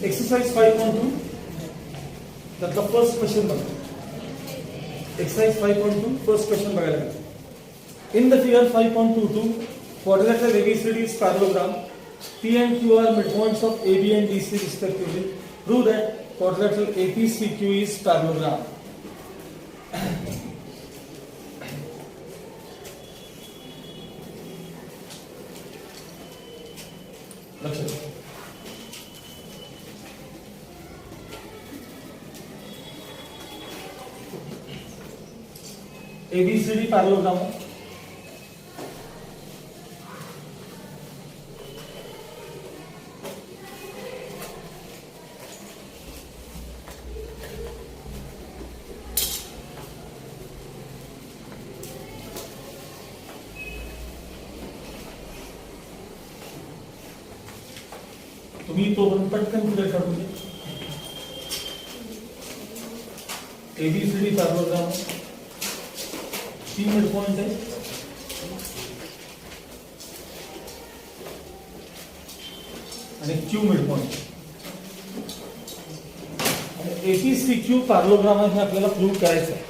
Exercise 5.2 त्यातला first question बघा. Exercise 5.2 first question बघायला मिळतं. In the figure 5.22 quadrilateral ABCD is parallelogram. P and Q are midpoints of AB and DC respectively. Prove that quadrilateral APCQ is parallelogram. लक्ष द्या. ABCD parallelogram. तुम्ही तो पटकन पुढे काढून घ्या. ABCD parallelogram 3 मिड पॉइंट आहे आणि Q मिड पॉइंट आणि APCQ parallelogram आहे हे आपल्याला प्रूव्ह करायचं आहे.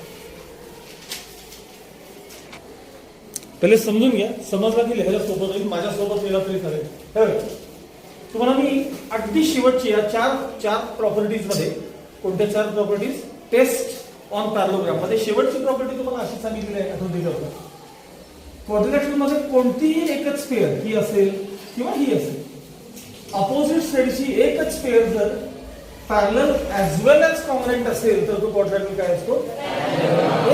पहिले समजून घ्या. समजला की लिहायला सोबत होईल. माझ्यासोबत लिहिला तरी चालेल. तुम्हाला मी अगदी शेवटची या चार प्रॉपर्टीज मध्ये कोणत्या 4 प्रॉपर्टीज टेस्ट ऑन पॅरलोग्राम मध्ये शेवटची प्रॉपर्टी तुम्हाला अशी सांगितलेली आहे. आठवण दिली होती. क्वाड्रिलॅटरल मध्ये कोणतीही एकच पेअर ही असेल किंवा ही असेल अपोजिट साइडची एकच पेअर जर पॅरलल ऍज वेल ऍज कॉन्ग्रुएंट असेल तर तो क्वाड्रिलॅटरल काय असतो?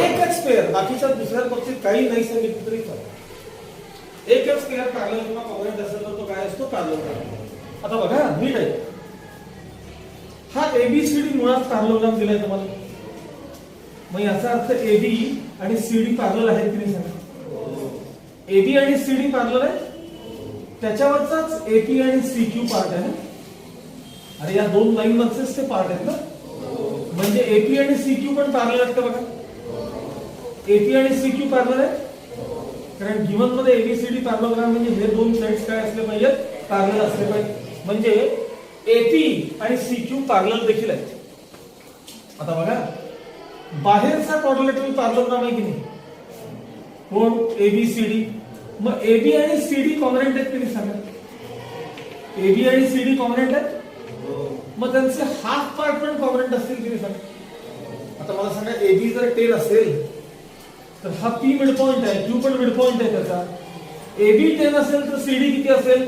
एकच पेअर. बाकीच्या दुसऱ्या बाबतीत काही नाही सांगितलं तरी चालेल. एकच पेअर पॅरलल किंवा कॉन्ग्रुएंट असेल तर तो काय असतो? पॅरलोग्राम. आता बघा नीट आहे. हा ABCD मुळात पॅरलोग्राम दिलाय तुम्हाला. मग याचा अर्थ AB आणि CD पॅरलल आहेत की नाही सांगा? AB आणि CD पॅरलल आहे. त्याच्यावरचाच AP आणि CQ पार्ट आहे ना. अरे या दोन लाईन मधलेच ते पार्ट आहेत ना. म्हणजे AP आणि CQ पण पॅरलल आहेत का बघा. AP आणि CQ पॅरलल आहे. कारण गिवन मध्ये ABCD पॅरलोग्राम म्हणजे हे दोन साइड्स काय असले पाहिजेत? पॅरलल असले पाहिजे. म्हणजे AP आणि CQ पॅरलल देखील आहेत. आता बघा बाहेरचा क्वाड्रिलॅटरल पॅरलोग्राम आहे की नाही? कोण? ABCD. मग AB आणि CD कॉन्ग्रुएंट आहेत की नाही सांगा? AB आणि CD कॉन्ग्रुएंट आहेत. मग त्यांचे हाफ पार्ट पण कॉन्ग्रुएंट असतील की नाही सांगा? आता मला सांगा AB जर 10 असेल तर हा P मिड पॉइंट आहे, Q पण मिड पॉइंट आहे त्याचा. AB 10 असेल तर CD किती असेल?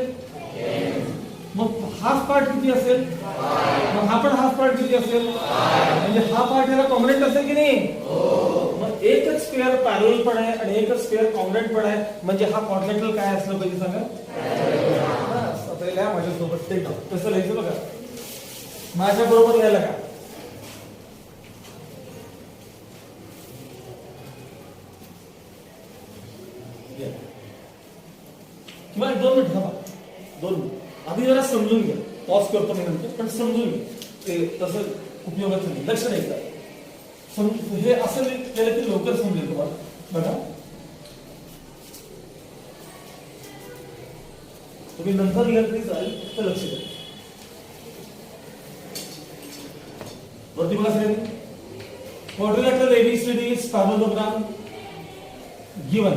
मग हाफ पार्ट किती असेल? मग हा पण हाफ पार्ट किती असेल? म्हणजे हा पार्ट याला कॉन्ग्रुएंट असेल की नाही? मग एकच पेअर पॅरलल पण आहे आणि एकच पेअर कॉन्ग्रुएंट पण आहे. म्हणजे हा क्वाड्रिलॅटरल काय असलं पाहिजे सांगा? आता लिहा माझ्यासोबत. ते कसं लिहायचं बघा. माझ्या बरोबर लिहायला का? किंवा 2 मिनिट थांबा. 2 मिनिट आधी जरा समजून घ्या. पॉज करतो मी नंतर पण समजून घ्या. ते तसं उपयोगाचं नाही. लक्ष नाही द्या. हे असं केलं की लवकर समजेल तुम्हाला. बघा तुम्ही नंतर लिहिलं तरी चालेल. तर लक्ष द्या. वरती बघा सगळ्यांनी. Quadrilateral ABCD is parallelogram given.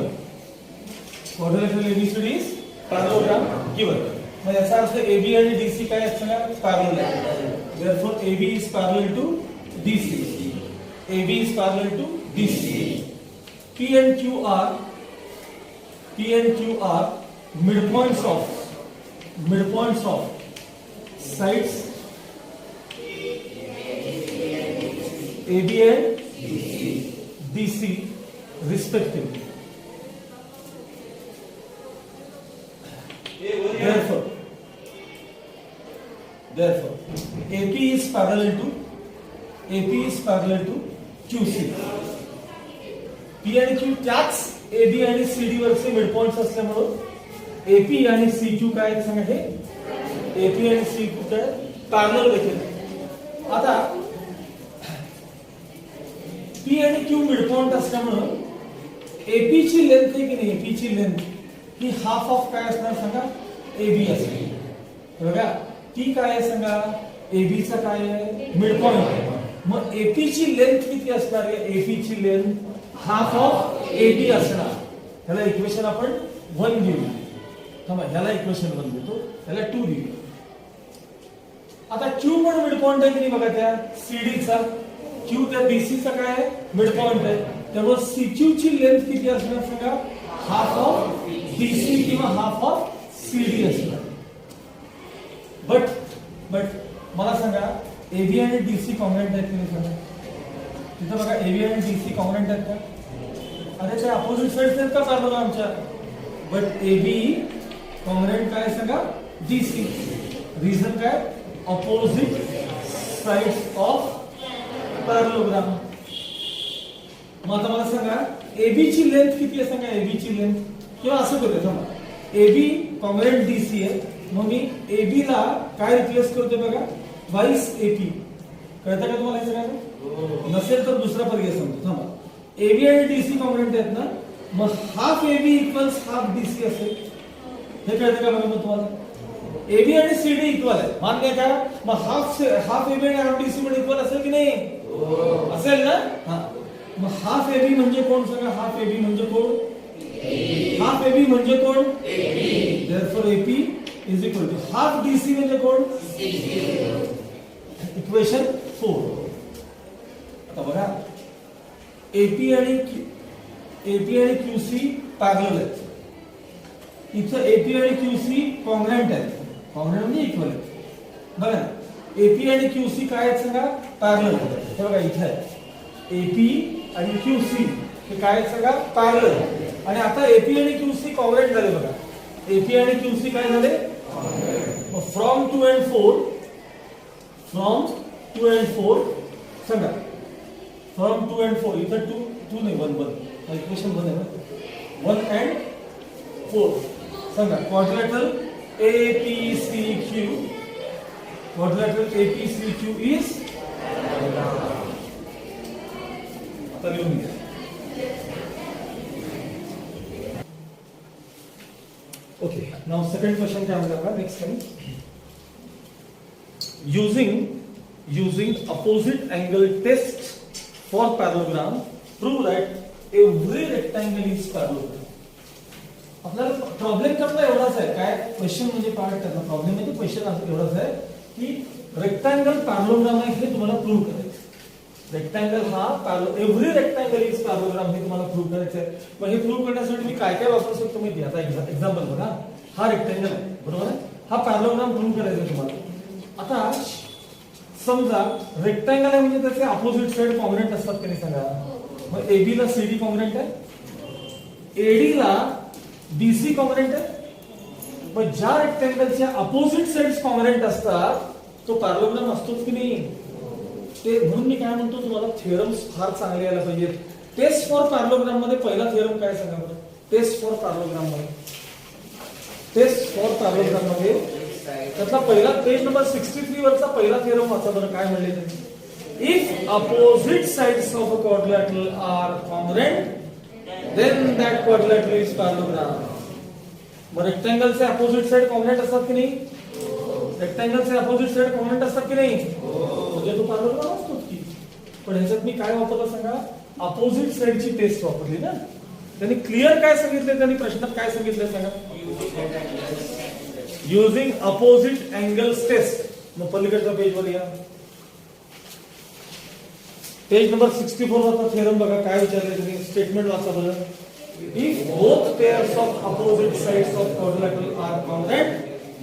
Quadrilateral ABCD is parallelogram given. मग याचा अर्थ AB आणि DC काय असणार? पॅरलल आहे. Therefore AB is parallel to DC. AB is parallel to DC. P and Q are midpoints of sides AB and DC respectively. Therefore, AP is parallel to QC. P आणि Q त्याच AB आणि CD वरचे mid points असल्यामुळे AP आणि CQ काय आहेत सांगा? हे AP आणि CQ काय पॅरलल देखील. आता P आणि Q मिड पॉइंट असल्यामुळे AP ची लेंथ आहे की नाही? AP ची लेंथ ही हाफ ऑफ काय असणार सांगा? AB असेल. बघा ती काय आहे सांगा? AB चा काय आहे मिड पॉइंट आहे. मग AP ची लेंथ किती असणार आहे AP ची लेंथ हाफ ऑफ AB असणार. ह्याला इक्वेशन आपण 1 घेऊया. थांबा ह्याला इक्वेशन 1 देतो ह्याला 2 देऊ. आता Q पण मिड पॉइंट आहे की नाही बघा त्या CD चा Q त्या BC चा काय आहे मिड पॉइंट आहे. त्यामुळे CQ ची लेंथ किती असणार सांगा हाफ ऑफ BC किंवा हाफ ऑफ CD असणार. बट मला सांगा AB आणि DC कॉन्ग्रुएंट आहेत की नाही सांगा. तिथं बघा AB आणि DC कॉन्ग्रुएंट आहेत का. अरे ते अपोजिट साइड्स आहेत का पॅरलॉग्रामच्या. बट AB कॉन्ग्रुएंट काय सांगा DC. रिझन काय अपोजिट साइड्स ऑफ पॅरलॉग्राम. मग आता मला सांगा AB ची लेंथ किती आहे सांगा AB ची लेंथ. किंवा असं करूया थांबा AB कॉन्ग्रुएंट DC आहे. मग मी AB ला काय रिप्लेस करतोय बघा वाईस AP. कळतं का तुम्हाला हे सगळं. नसेल तर दुसरा पर्याय सांगतो थांबा. AB आणि DC कॉन्ग्रुएंट आहेत ना मग half AB equals half DC असेल. हे कळतं का बघा मग तुम्हाला. AB आणि CD इक्वल आहे मान्य का. मग हाफ AB आणि हाफ DC पण इक्वल असेल की नाही असेल ना. हा मग हाफ AB म्हणजे कोण सांगा. हाफ AB म्हणजे कोण हाफ AB म्हणजे कोण therefore AP is equal to half DC म्हणजे कोण इक्वेशन 4. आता बघा AP आणि QC पॅरलल आहेत. इथं AP आणि QC कॉन्ग्रुएंट आहेत. कॉन्ग्रुएंट म्हणजे इक्वल आहेत. बघा AP आणि QC काय आहेत सांगा पॅरलल. हे बघा इथे आहे AP आणि QC हे काय आहेत सांगा पॅरलल. आणि आता AP आणि QC कॉन्ग्रुएंट झाले बघा. AP आणि QC काय झाले फ्रॉम 2 and 4 सांगा फ्रॉम 2 and 4 इथं 2 नाही 1 इक्वेशन 1 आहे ना 1 and 4 सांगा क्वाड्रिलेटरल APCQ इज आता लिहून घ्या. Okay, now second question क्या होगा next time. Using opposite angle test for parallelogram, prove that every rectangle is parallelogram. आपल्याला प्रॉब्लेम करता एवढाच आहे काय क्वेश्चन म्हणजे पार्ट करता प्रॉब्लेम म्हणजे क्वेश्चन असं एवढाच आहे की रेक्टँगल पॅरलोग्राम आहे हे तुम्हाला प्रूव्ह करायचं. रेक्टँगल हा एव्हरी रेक्टँगल इज पॅरलोग्राम हे तुम्हाला प्रूव्ह करायचं आहे. मग हे प्रूव्ह करण्यासाठी मी काय काय वापरू शकतो माहिती आता एक्झाम्पल बघा. हा रेक्टँगल आहे बरोबर आहे. हा पॅरलोग्राम प्रूव्ह करायचा तुम्हाला. आता समजा रेक्टँगल आहे म्हणजे त्याचे अपोजिट साइड कॉन्ग्रुएंट असतात की नाही सांगा. मग AB ला CD कॉन्ग्रुएंट आहे. AD ला BC कॉन्ग्रुएंट आहे. मग ज्या रेक्टँगलच्या अपोजिट साइड्स कॉन्ग्रुएंट असतात तो पॅरलोग्राम असतोच की नाही. ते म्हणून मी काय म्हणतो तुम्हाला थिअरम्स फार चांगले यायला पाहिजेत. टेस्ट फॉर पॅरलोग्राम मध्ये पहिला थिअरम काय सांगा बरं. टेस्ट फॉर पॅरलोग्राम मध्ये त्यातला पहिला पेज नंबर 63 वरचा पहिला थिअरम वाचा बरं काय म्हणले ते. If opposite sides of a quadrilateral are congruent then that quadrilateral is parallelogram. मग रेक्टँगलचे अपोजिट साइड कॉन्ग्रुएंट असतात की नाही. रेक्टँगलचे अपोजिट साइड कॉन्ग्रुएंट असतात की नाही म्हणजे तो पॅरलोग्राम असतोच की. पण ह्याच्यात मी काय वापरलं सांगा अपोजिट साइडची टेस्ट वापरली ना. त्यांनी क्लिअर काय सांगितले त्यांनी प्रश्नात काय सांगितलं सांगा युजिंग अपोजिट अँगल्स टेस्ट. मग पलीकडच्या पेज वर या पेज नंबर 64 वरचा थिअरम बघा काय विचारले तुम्ही स्टेटमेंट वाचा बरं. If both pairs of opposite sides of quadrilateral are congruent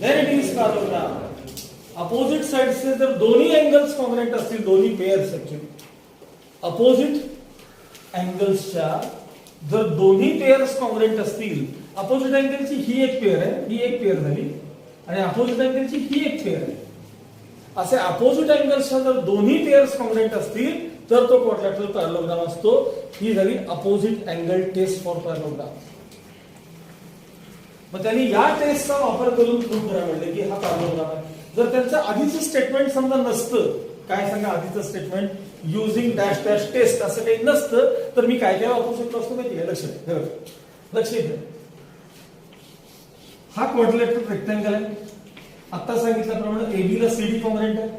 then it is parallelogram. Opposite साइड्सचे जर दोन्ही अँगल्स कॉन्ग्रुएंट असतील दोन्ही पेअर्स ऍक्च्युअली अपोजिट अँगल्सच्या जर दोन्ही पेअर्स कॉन्ग्रुएंट असतील. अपोजिट अँगलची ही एक पेअर आहे ही एक पेअर झाली आणि अपोजिट अँगलची ही एक पेअर आहे. असे अपोजिट अँगल्सच्या जर दोन्ही पेअर्स कॉन्ग्रुएंट असतील तर तो क्वाड्रिलेटरल पॅरलोग्राम असतो. ही झाली opposite angle test for parallelogram. मग त्यांनी या टेस्टचा वापर करून प्रूव्ह करा म्हणले की हा पॅरलोग्राम आहे. जर त्यांचं आधीचं स्टेटमेंट समजा नसतं काय सांगा आधीचं statement using dash dash test असं काही नसतं तर मी काय काय वापरू शकतो असतो माहिती आहे. लक्ष द्या हा क्वाड्रिलेटरल रेक्टँगल आहे. आता सांगितल्याप्रमाणे AB ला CD कॉन्ग्रुएंट आहे.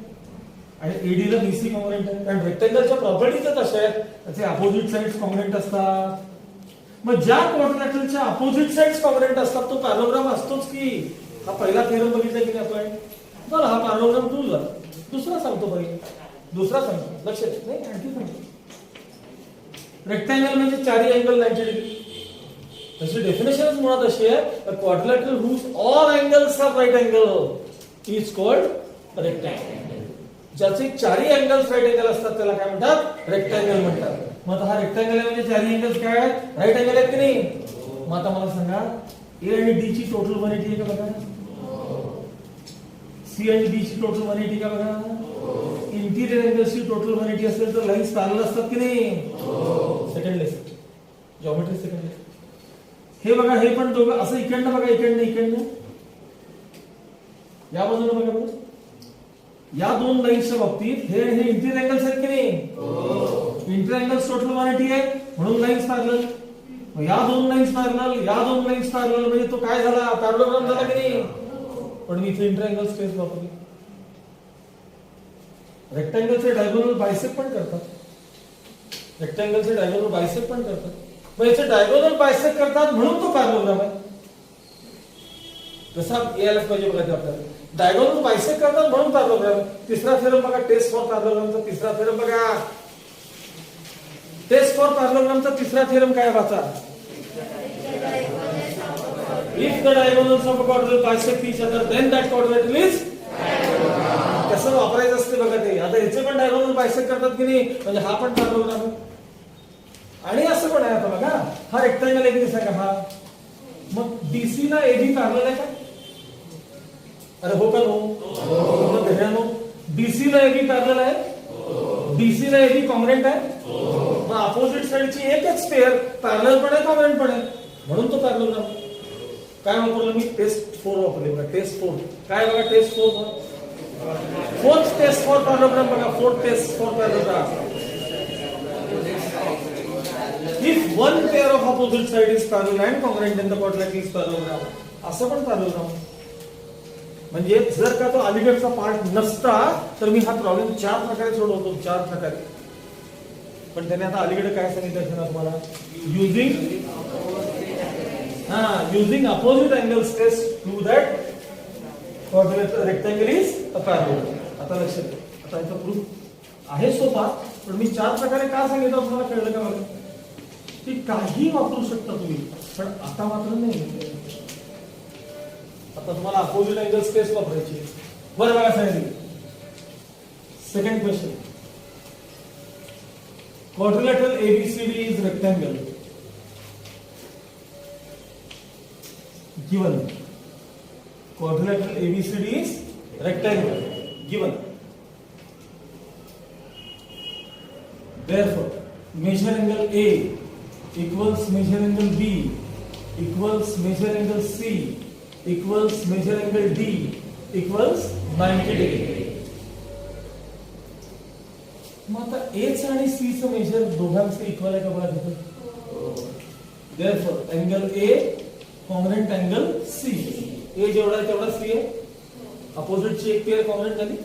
आणि एडी ला बीसी कॉंग्रुएंट आहे, कारण रेक्टँगलच्या प्रॉपर्टीजच अशा आहेत त्याचे अपोजिट साइड्स कॉंग्रुएंट असतात. मग ज्या क्वाड्रिलॅटरलच्या अपोजिट साइड्स कॉंग्रुएंट असतात तो पॅरलोग्राम असतोच की. हा पहिला थेरम बघितला की नाही आपण. चला हा पॅरलोग्राम टू झाला. दुसरा सांगतो पहिले, दुसरा सांगतो, लक्ष नाही आणखी सांगतो. रेक्टँगल म्हणजे चारही अँगल 90 डिग्री. त्याची डेफिनेशन मुळात अशी आहे, quadrilateral whose all angles of right angle is called rectangle. ज्याचे चारही अँगल्स राईट अँगल असतात त्याला काय म्हणतात, रेक्टँगल म्हणतात. मग हा रेक्टँगल म्हणजे चारही अँगल्स काय आहेत, राईट अँगल आहेत की नाही. मग आता मला सांगा ए आणि डी ची टोटल 180 आहे का बघा. सी आणि डी ची टोटल 180 का बघा. इंटिरियर अँगल्सची टोटल 180 असेल तर लाईन्स पॅरलल असतात की नाही. Second lesson geometry second lesson. हे बघा हे पण दोघं असं इकडनं बघा, इकडनं या बाजूला बघा बघा. या दोन लाईन्सच्या बाबतीत हे इंटिरियर अँगल्स आहेत की नाही. इंटिरियर अँगल्स टोटल 180 आहे म्हणून लाईन्स पॅरलल. या दोन लाईन्स पॅरलल, या दोन लाईन्स पॅरलल म्हणजे तो काय झाला, पॅरलोग्राम झाला की नाही. पण मी इथे इंटिरियर अँगल स्पेस वापरली. रेक्टँगलचे डायगोनल बायसेक्ट पण करतात. रेक्टँगलचे डायगोनल बायसेक्ट पण करतात. मग याचे डायगोनल बायसेक्ट करतात म्हणून तो पॅरलोग्राम आहे. कसा यायला पाहिजे बघा ते आपल्याला. डायगोनल बायसेक्ट करतात म्हणून पॅरलोग्राम. तिसरा थेरम बघा, टेस्ट फॉर पॅरलोग्रामचा तिसरा थेरम बघा. टेस्ट फॉर पॅरलोग्रामचा तिसरा थेरम काय वाचा. If the diagonals of a quadrilateral bisect each other, then that quadrilateral is कसं वापरायचं असते बघा ते. आता याचे पण डायगोनल बायसेक्ट करतात की नाही, म्हणजे हा पण पॅरलोग्राम आहे. आणि असं पण आहे आता बघा, हा रेक्टँगल आहे की नाही सांगा हा. मग डीसी ला एबी पॅरलल आहे का. अरे हो का नो. धन्यानो डीसी ला एबी पॅरलल आहे. डीसी ला एबी कॉंग्रुएंट आहे. मग अपोजिट साइडची एकच पेअर पॅरलल पण आहे कॉंग्रुएंट पण आहे म्हणून तो पॅरलोग्राम. काय वापरलं मी, टेस्ट 4 वापरले बघा. टेस्ट 4 काय बघा, test 4 fourth test for parallelogram बघा. Fourth test for parallelogram. If one pair of opposite side is parallel and congruent, then the quadrilateral is parallelogram. असं पण पॅरलोग्राम. म्हणजे जर का तो अलीकडचा पार्ट नसता तर मी हा प्रॉब्लेम 4 प्रकारे सोडवतो, 4 प्रकारे. पण त्याने आता अलीकडे काय सांगितलं तुम्हाला, using opposite angles test prove that quadrilateral rectangle is a parallelogram. आता लक्षात घ्या. आता याचा प्रूफ आहे सोपा, पण मी 4 प्रकारे का सांगितलं तुम्हाला कळलं का मला. ती काही वापरू शकता तुम्ही, पण आता मात्र नाही. आता तुम्हाला अपोजिट अँगल स्पेस वापरायची. बरं बघा सांगितलं. Second question, quadrilateral ABCD is rectangle. Given quadrilateral ABCD is rectangle. Given. Therefore, measure angle A equals measure angle B equals measure angle C equals measure angle D equals 90 degree. मग आता H आणि C चं major दोघांचे equal आहे का बघा तिथे. Therefore, angle A congruent angle C. A जेवढा आहे तेवढा सी आहे. अपोजिट ची एक पेअर कॉंग्रुएंट झाली.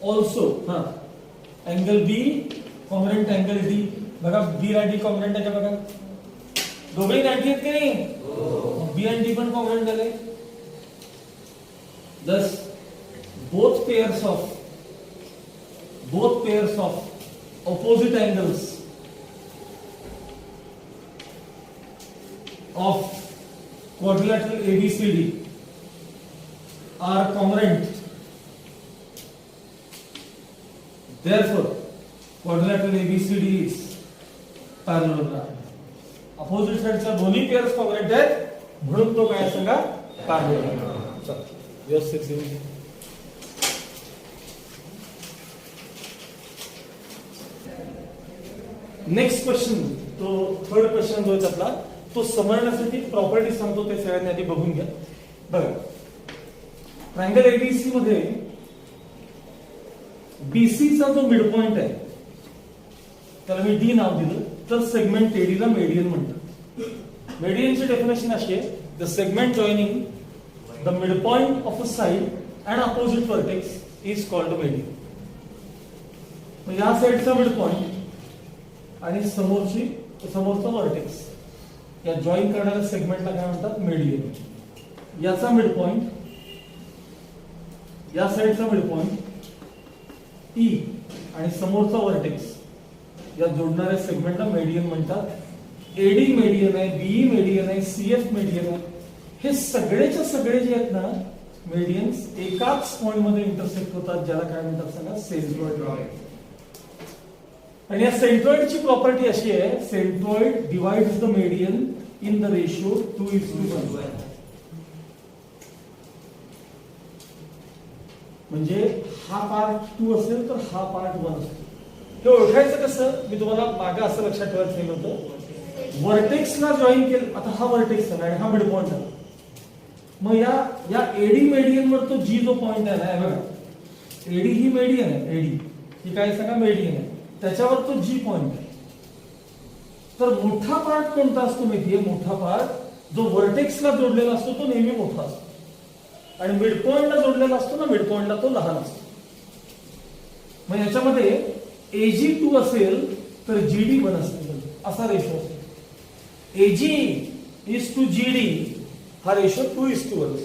Also angle B congruent angle D. बघा बी आणि डी कॉंग्रुएंट आहे का बघा. दोघेही 90 आहेत की नाही. बी आणि डी पण कॉंग्रुएंट झाले. Thus, both pairs of opposite angles of quadrilateral ABCD are congruent. Therefore, quadrilateral ABCD is parallelogram. Opposite sides च्या दोन्ही पेअर्स कॉंग्रुएंट आहेत म्हणून तो काय सांगा, पॅरलोग्राम. चला व्यवस्थित लिहून. नेक्स्ट क्वेश्चन, तो थर्ड क्वेश्चन जो आहे आपला, तो समजण्यासाठी प्रॉपर्टी सांगतो ते सगळ्यांनी आधी बघून घ्या. बघा ट्रायंगल एबीसी मध्ये बीसी चा जो मिड पॉइंट आहे त्याला मी डी नाव दिलं, तर सेगमेंट एडी ला मेडियन म्हणतात. मेडियनची डेफिनेशन अशी आहे, the segment joining the mid point of a side and opposite vertex is called median. मग या साईडचा मिड पॉइंट आणि समोरचा व्हर्टेक्स या जॉईन करणाऱ्या सेगमेंटला काय म्हणतात? मेडियन. याचा मिड पॉइंट, या साईडचा मिड पॉइंट ई आणि समोरचा व्हर्टेक्स या जोडणाऱ्या सेगमेंटला मेडियन म्हणतात. एडी मेडियन आहे, बीई मेडियन आहे, सीएफ मेडियन आहे. हे सगळेच्या सगळे जे आहेत ना मेडियन्स एकाच पॉइंट मध्ये इंटरसेक्ट होतात, ज्याला काय म्हणतात सांगा? सेंट्रॉइड. आणि या सेंट्रॉइडची प्रॉपर्टी अशी आहे, centroid divides the median in the ratio 2:1. म्हणजे हा पार्ट 2 असेल तर हा पार्ट 1 असतो. हे ओळखायचं कसं? मी तुम्हाला मागे असं लक्षात ठेवायचं होतं, व्हर्टेक्सला जॉईन केलं. आता हा व्हर्टेक्स आहे आणि हा मिड पॉइंट आहे. मग या एडी मेडियन वर तो जी जो पॉइंट आहे ना, बघा एडी ही मेडियन आहे, एडी ही काय सांगा? मेडियन आहे. त्याच्यावर तो जी पॉइंट आहे. तर मोठा पार्ट कोणता असतो माहितीये? मोठा पार्ट जो व्हर्टेक्सला जोडलेला असतो तो नेहमी मोठा असतो आणि मिड पॉइंटला जोडलेला असतो ना, मिड पॉइंटला तो लहान असतो. मग याच्यामध्ये एजी 2 असेल तर जीडी 1 असेल, असा रेशो असतो. एजी इज टू जीडी हा ratio 2:1.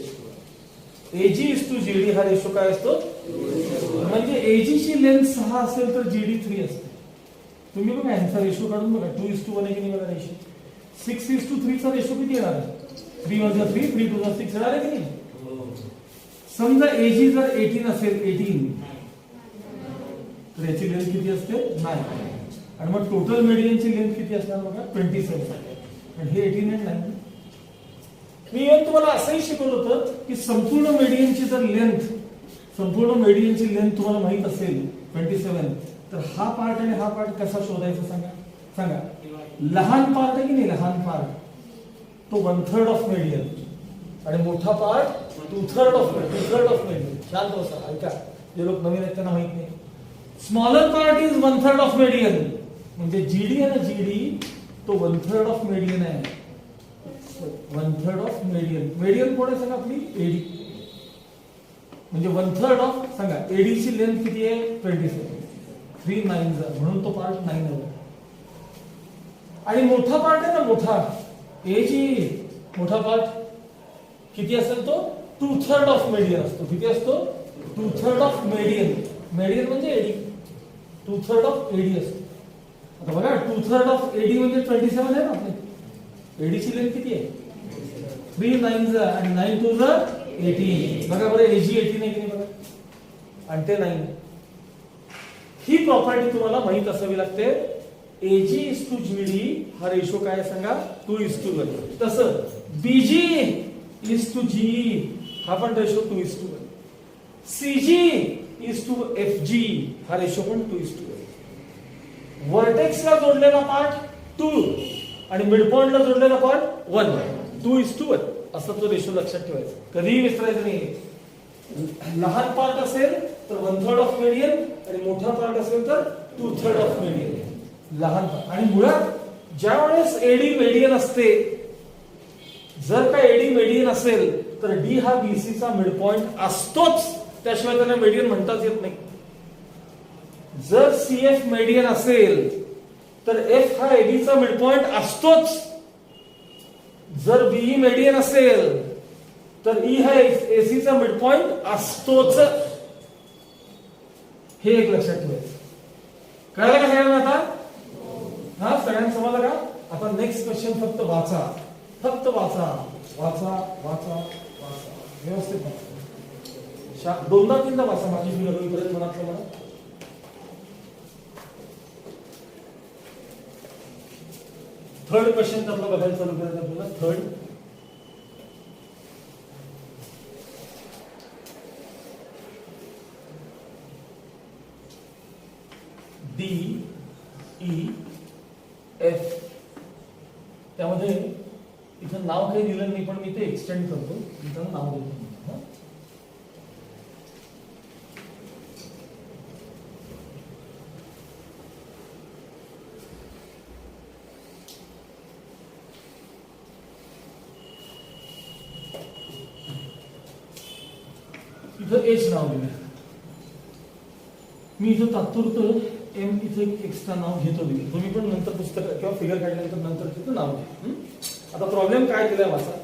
AG is to GD हा रेशो काय असतो? म्हणजे एजी ची लेंथ 6 असेल तर जीडी 3 असते. तुम्ही बघा यांचा रेशो काढून बघा, 2:1 आहे की नाही बघा रेशो. 6:3 चा रेशो किती येणार आहे? 3 1 3 3 2 6 येणार आहे की नाही? समजा एजी जर 18 असेल, 18 तर याची लेंथ किती असते? 9. आणि मग टोटल मेडियनची लेंथ किती असणार बघा? 27. आणि हे 18 आणि 9. मी तुम्हाला असंही शिकवलं होतं की संपूर्ण मेडियनची जर लेंथ, संपूर्ण मेडियनची लेंथ तुम्हाला माहित असेल 27, तर हा पार्ट आणि हा पार्ट कसा शोधायचा सांगा? लहान पार्ट आहे की नाही? लहान पार्ट तो 1/3 ऑफ मेडियन आणि मोठा पार्ट 2/3 ऑफ मेडियन. शांत बसा, ऐका. जे लोक नवीन आहेत त्यांना माहित नाही. Smaller part is 1/3 of median. म्हणजे जीडी आहे ना, जीडी तो 1/3 ऑफ मेडियन आहे. 1/3 ऑफ मेडियन. मेडियन कोण आहे सांगा? आपली एडी. म्हणजे 1/3 ऑफ सांगा. एडीची लेंथ किती आहे? 27. 3 9 म्हणून तो पार्ट 9 आहे. आणि मोठा पार्ट आहे ना, मोठा एजी मोठा पार्ट किती असेल? तो 2/3 ऑफ मेडियन असतो. किती असतो? 2/3 ऑफ मेडियन. मेडियन म्हणजे एडी. 2/3 ऑफ एडी असतो. आता बघा 2/3 ऑफ एडी म्हणजे 27 आहे ना आपले. एडीची लेंथ किती आहे? 3 9 आणि 9 2 18. बघा बरं, एजी 18 आहे की नाही बघा, आणि ते 9. ही प्रॉपर्टी तुम्हाला माहित असावी लागते. एजी इज टू जीडी हा रेशो काय सांगा? 2:1. तसं बीजी इज टू जी हा पण ratio 2:1. CG is to FG हा रेशो पण 2:1. व्हर्टेक्सला जोडलेला पार्ट 2 आणि मिड पॉइंटला जोडलेला पार्ट 1. 2:1 असा तो रेशो लक्षात ठेवायचा, कधीही विसरायचं नाही. लहान पार्ट असेल तर 1/3 ऑफ मेडियन आणि मोठा पार्ट असेल तर 2/3 ऑफ मेडियन. लहान पार्ट. आणि मुळात ज्यावेळेस एडी मेडियन असते, जर का एडी मेडियन असेल तर डी हा बीसी चा मिड पॉइंट असतोच, त्याशिवाय त्याला मेडियन म्हणताच येत नाही. जर सीएफ मेडियन असेल तर एफ हा एडी चा मिड पॉइंट असतोच. जर बीई मेडियन असेल तर ई हा एसी चा मिड पॉइंट असतोच. हे एक लक्षात ठेवायचं. कळलं का सगळ्यांना आता? हा, सगळ्यांना समजलं का? आता नेक्स्ट क्वेश्चन फक्त वाचा, फक्त वाचा वाचा वाचा वाचा व्यवस्थित वाचा. 2दा-3दा वाचा. माझी मी लगेपर्यंत मनातलं मला. थर्ड क्वेश्चन त्यातला बघायला चालू करायचं आपल्याला. Third D E F. त्यामध्ये इथं नाव काही दिलं नाही, पण मी ते एक्सटेंड करतो. इथं नाव देतो. इथं एच नाव दिलं. मी इथं तात्पुरतं एम इथे एक एक्स्ट्रा नाव घेतो मी, तुम्ही पण नंतर पुस्तक किंवा फिगर काढल्यानंतर नंतर तिथं नाव घ्या. आता प्रॉब्लेम काय दिलाय वाचा.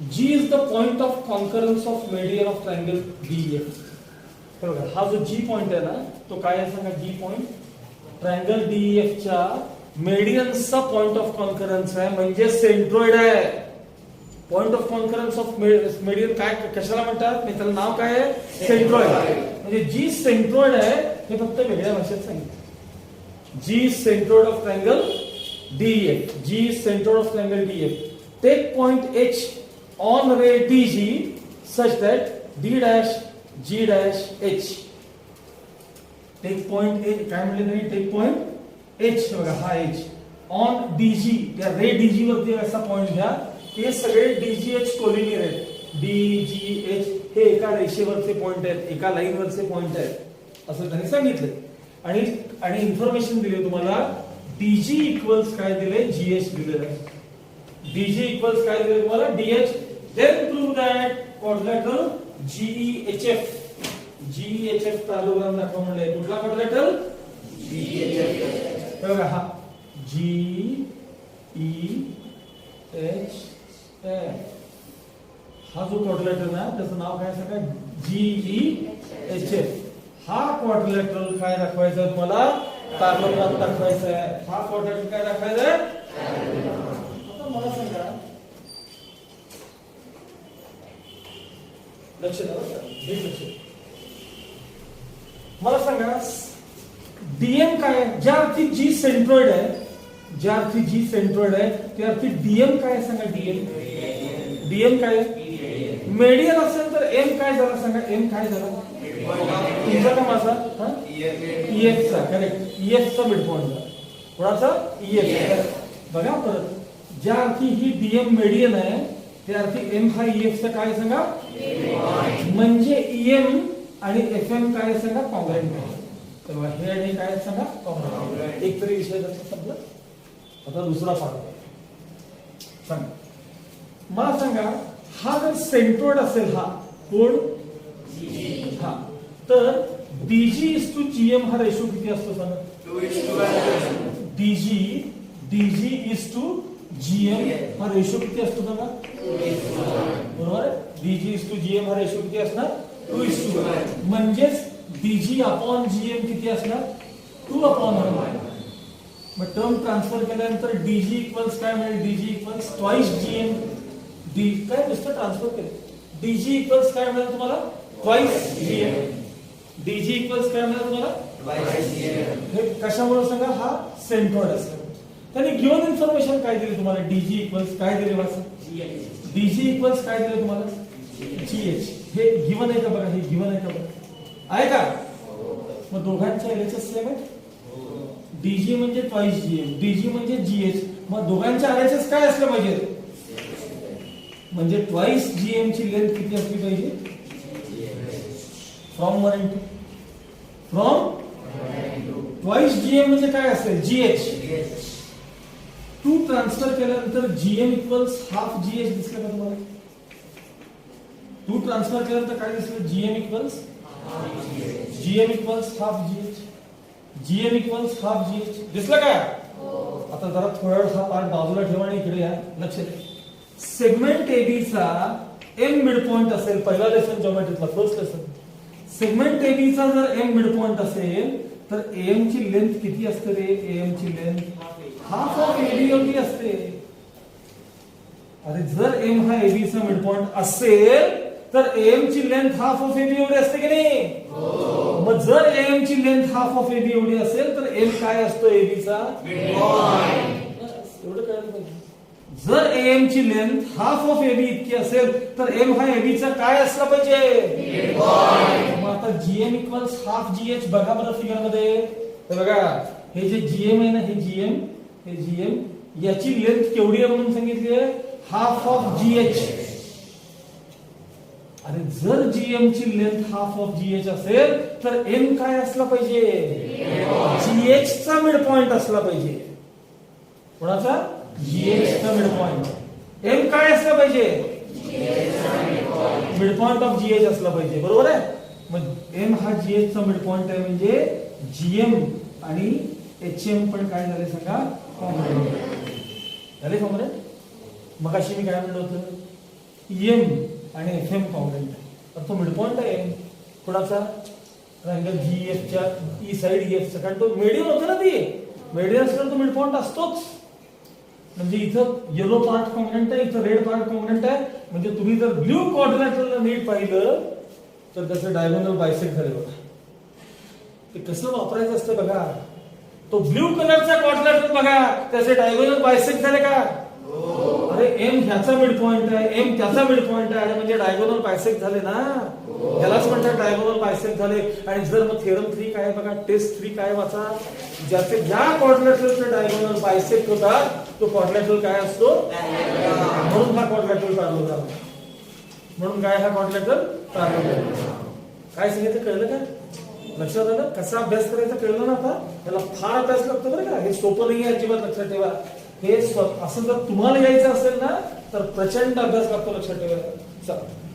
G is the point of concurrence of median of triangle DF. बघा हा जो जी पॉइंट आहे ना तो काय आहे सांगा. जी पॉइंट ट्रायंगल डीएफ च्या मेडियनचा पॉइंट ऑफ कॉन्करन्स आहे, म्हणजे सेंट्रोइड आहे. Point of concurrence of median काय कशाला म्हणतात, मी त्याला नाव काय आहे, सेंट्रोइड. म्हणजे जी सेंट्रोइड आहे हे फक्त वेगळ्या भाषेत सांगितलं. G centroid of triangle DF. G centroid of triangle DF. Take point H on ray DG such that D dash G dash H. Take point H काय म्हणले नाही, टेक पॉइंट एच बघा हा एच ऑन डीजी, या रे डीजी वरती असा point घ्या. हे सगळे डीजीएच कोलिनियर आहेत. डीजीएच हे एका रेषेवरचे पॉइंट आहेत, एका लाईन वरचे पॉइंट आहेत असं त्यांनी सांगितलं. आणि इन्फॉर्मेशन दिली तुम्हाला. डीजी इक्वल्स काय दिले, जीएच दिलेलं आहे. डीजी इक्वल्स काय दिले तुम्हाला, DH. Then prove that quadrilateral GEHF. GEHF parallelogram दाखवा म्हणले. कुठला क्वाड्रिलॅटरल, जीईएचएफ. बघा हा जीईएचएफ हा जो क्वाड्रिलॅटरल ना त्याचं नाव काय सांगा, जीईएचएफ. हा क्वाड्रिलॅटरल काय दाखवायचा आहे तुम्हाला, पॅरलोग्राम दाखवायचा आहे. हा क्वाड्रिलॅटरल काय दाखवायचा आहे. आता मला सांगा, लक्ष द्या, लक्ष. मला सांगा डीएम काय आहे. ज्या अर्थी जी सेंट्रोइड आहे, ज्या अर्थी जी सेंट्रोइड आहे त्या अर्थी डीएम काय सांगा. डीएम, डीएम काय मेडियन असेल तर एम काय झाला सांगा. एम काय झाला तुमचा का माझा, ईएफ चा. करेक्ट, ईएफ चा मिड पॉइंट. कोणाचा, ईएफ. बघा परत, ज्या अर्थी ही डीएम मेडियन आहे त्या अर्थी एम हा ईएफ चा काय सांगा, म्हणजे ईएम आणि एफएम काय सांगा, कॉन्ग्रुएंट आहे. तेव्हा हे आणि काय सांगा, कॉन्ग्रुएंट. एक तरी विषय समजला. आता दुसरा पार्ट सांगा. मला सांगा हा जर सेंट्रोइड असेल, हा कोण, हा, तर डीजी इज टू जीएम हा रेशो किती असतो सांगा. डीजी इज टू जीएम हा रेशो किती असतो सांगा. बरोबर. डीजी इज टू जीएम हा रेशो किती असणार, 2:1. म्हणजेच डीजी अपॉन जीएम किती असणार, 2/1. मग टर्म ट्रान्सफर केल्यानंतर डीजी इक्वल्स काय मिळेल, डीजी इक्वल्स ट्वाइस जीएम. डी काय नुसतं ट्रान्सफर केलं. डीजी इक्वल्स काय मिळेल तुम्हाला, ट्वाइस जीएम. डीजी इक्वल्स काय मिळेल तुम्हाला, ट्वाइस जीएम. हे कशामुळे सांगा, हा सेंट्रोइड असेल. त्यांनी गिवन इन्फॉर्मेशन काय दिली तुम्हाला, डीजी इक्वल्स काय दिले वाचा, डीजी इक्वल्स काय दिले तुम्हाला, जीएच. हे गिवन आहे का बघा, हे गिवन आहे का बघा, आहे का. मग दोघांच्या एलएचएस सेम आहे. डीजी म्हणजे ट्वाइस जीएम, डीजी म्हणजे जीएच. मग दोघांच्या एलएचएस काय असलं पाहिजे, म्हणजे ट्वाइस जीएम ची लेंथ किती असली पाहिजे, from 1 into, from twice GM म्हणजे काय असेल, जीएच. 2 ट्रान्सफर केल्यानंतर जीएम इक्वल्स हाफ जीएच दिसलं का तुम्हाला. 2 ट्रान्सफर केल्यानंतर काय दिसलं, GM equals half GH. GM equals half GH दिसलं का. आता जरा थोडा वेळ हा पार्ट बाजूला ठेवा आणि इकडे या, लक्ष द्या. सेगमेंट एबी चा एम मिड पॉइंट असेल, पहिला लेसन ज्योमेट्रीतला फर्स्ट लेसन. सेगमेंट एबी चा जर एम मिड पॉइंट असेल तर एम ची लेंथ किती असते रे, एम ची लेंथ हाफ ऑफ एबी एवढी असते. अरे जर एम हा एबी चा मिड पॉइंट असेल तर एम ची लेंथ हाफ ऑफ एबी एवढी असते की नाही. मग जर एम ची लेंथ हाफ ऑफ एबी एवढी असेल तर एम काय असतो, एबी चा मिड पॉइंट. एवढं कळलं पाहिजे. जर एम ची लेंथ हाफ ऑफ एबी इतकी असेल तर एम हा एबी चा काय असला पाहिजे, मिड पॉइंट. मग आता जीएम इक्वल्स हाफ जीएच बघा बरं फिगर मध्ये. हे बघा, हे जे जीएम आहे ना, हे जीएम याची लेंथ केवढी आहे म्हणून सांगितली आहे, हाफ ऑफ जीएच. अरे जर जीएम ची लेंथ हाफ ऑफ जीएच असेल तर एम काय असला पाहिजे, जीएच चा मिड पॉइंट असला पाहिजे. कोणाचा, जीएच चा मिड पॉइंट. एम काय असला पाहिजे, मिड पॉइंट ऑफ जीएच असला पाहिजे. बरोबर आहे. मग एम हा जीएच चा मिड पॉइंट आहे, म्हणजे जीएम आणि HM पण काय झाले सांगा, कॉंग्रुएंट झाले. कॉंग्रुएंट मग अशी मी काय म्हणलं होतं, EM आणि FM कॉंग्रुएंट. तर तो मिड पॉइंट आहे कोणाचा, अँगल GF च्या ई साइड EF चा, कारण तो मेडियन होतं ना, ती मेडियन असल्यावर तो मिड पॉइंट असतोच. म्हणजे इथं येलो पार्ट कॉम्पोनंट आहे, इथं रेड पार्ट कॉम्पोनंट आहे. म्हणजे तुम्ही जर ब्ल्यू क्वाड्रिलॅटरल नीट पाहिलं तर त्याचं डायगोनल बायसेक्ट झाले बघा. ते कसं वापरायचं असतं बघा. तो ब्ल्यू कलरचा क्वाड्रिलॅटरल बघा, त्याचे डायगोनल बायसेक्ट झाले का. अरे M ह्याचा मिड पॉइंट आहे, M त्याचा मिड पॉइंट आहे, म्हणजे डायगोनल बायसेक्ट झाले ना. यालाच म्हणतात डायगोनल बायसेक्ट झाले. आणि जर मग थेरम 3 काय बघा, टेस्ट 3 काय वाचा, ज्याचे ज्या क्वाड्रिलॅटरलचे डायगोनल बायसेक्ट होतात तो क्वाड्रिलॅटरल काय असतो, म्हणून हा क्वाड्रिलॅटरल पॅरलल झाला. म्हणून काय हा क्वाड्रिलॅटरल पॅरलल. काय सांगितलं कळलं का, लक्षात आलं. कसा अभ्यास करायचा कळलं ना आता. त्याला फार अभ्यास लागतो बरं का, हे सोपं नाही आहे अजिबात, लक्षात ठेवा. हे असं जर तुम्हाला यायचं असेल ना तर प्रचंड अभ्यास लागतो, लक्षात ठेवा. चला